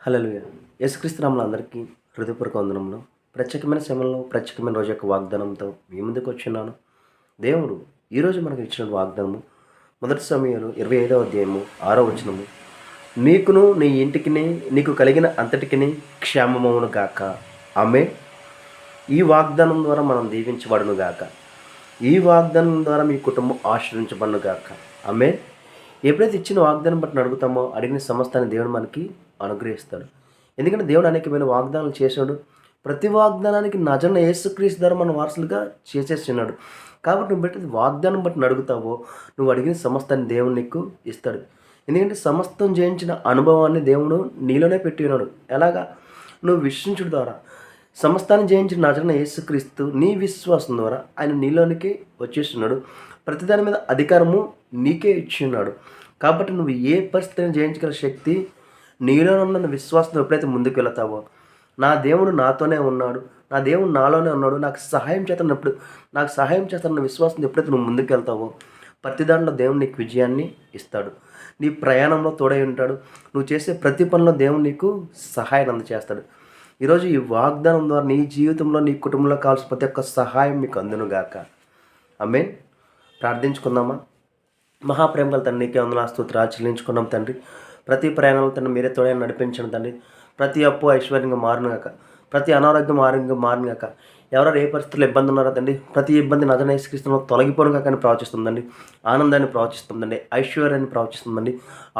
హల్లెలూయా. యేసుక్రీస్తు నామములో అందరికీ హృదయపూర్వక వందనములు. ప్రత్యేకమైన సమయంలో ప్రత్యేకమైన రోజు యొక్క వాగ్దానంతో మీ ముందుకు వచ్చున్నాను. దేవుడు ఈరోజు మనకు ఇచ్చిన వాగ్దానము మొదటి సమయంలో 25వ అధ్యాయము 6వ వచనము. నీకును నీ ఇంటికిని నీకు కలిగిన అంతటికిని క్షేమమవును గాక. ఆమేన్. ఈ వాగ్దానం ద్వారా మనం దీవించబడును గాక. ఈ వాగ్దానం ద్వారా మీ కుటుంబం ఆశీర్వించబడును గాక. ఆమేన్. ఎప్పుడైతే ఇచ్చిన వాగ్దానం బట్టి అడుగుతామో అడిగిన సమస్తాన్ని దేవుడు మనకి అనుగ్రహిస్తాడు. ఎందుకంటే దేవుడు అనేకమైన వాగ్దానాలు చేశాడు. ప్రతి వాగ్దానానికి నజరైన యేసుక్రీస్తు ద్వారా మన వారసులుగా చేసేస్తున్నాడు. కాబట్టి నువ్వు బట్టి వాగ్దానం బట్టి అడుగుతావో నువ్వు అడిగిన సమస్తాన్ని దేవుడు నీకు ఇస్తాడు. ఎందుకంటే సమస్తం జయించిన అనుభవాన్ని దేవుడు నీలోనే పెట్టి ఉన్నాడు. ఎలాగా? నువ్వు విశ్వసించుడు ద్వారా సమస్తాన్ని జయించిన నజరైన యేసుక్రీస్తు నీ విశ్వాసం ద్వారా ఆయన నీలోనికి వచ్చేస్తున్నాడు. ప్రతిదాని మీద అధికారము నీకే ఇచ్చి ఉన్నాడు. కాబట్టి నువ్వు ఏ పరిస్థితిని జయించగల శక్తి నీలో ఉన్న విశ్వాసం ఎప్పుడైతే ముందుకు వెళతావో, నా దేవుడు నాతోనే ఉన్నాడు, నా దేవుడు నాలోనే ఉన్నాడు, నాకు సహాయం చేస్తానన్న విశ్వాసం ఎప్పుడైతే నువ్వు ముందుకు వెళ్తావో ప్రతి దాంట్లో దేవుడు నీకు విజయాన్ని ఇస్తాడు. నీ ప్రయాణంలో తోడై ఉంటాడు. నువ్వు చేసే ప్రతి పనిలో దేవుడు నీకు సహాయం అందచేస్తాడు. ఈరోజు ఈ వాగ్దానం ద్వారా నీ జీవితంలో నీ కుటుంబంలో కావాల్సిన ప్రతి ఒక్క సహాయం మీకు అందునుగాక. ఆమేన్. ప్రార్థించుకుందామా? మహాప్రేమ గల తండ్రి, నీకే వందనాలు స్తుతులు చెల్లించుకున్నాం తండ్రి. ప్రతి ప్రయాణంలో తండ్రి మీరే తోడై నడిపించండి తండ్రి. ప్రతి అప్పు ఐశ్వర్యంగా మారునుగాక, ప్రతి అనారోగ్యం ఆరోగ్యంగా మారునుగాక. ఎవరెవరు ఏ పరిస్థితుల్లో ఇబ్బంది ఉన్నారో తండ్రి ప్రతి ఇబ్బంది నజరైన యేసుక్రీస్తులో తొలగిపోనుగాక అని ప్రవచిస్తుందండి. ఆనందాన్ని ప్రవచిస్తుందండి, ఐశ్వర్యాన్ని ప్రవచిస్తుందండి,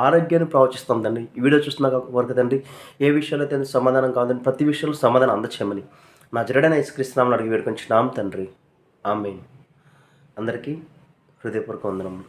ఆరోగ్యాన్ని ప్రవచిస్తుందండి. ఈ వీడియో చూస్తున్న వరకు తండ్రి ఏ విషయాల్లో అయితే సమాధానం కావాలని ప్రతి విషయంలో సమాధానం అందచేయమని నజరేయుడైన యేసుక్రీస్తు నామములో అడిగి వేడుకొంచున్నాం తండ్రి. ఆమేన్. అందరికీ హృదయపూర్వక వందనములు.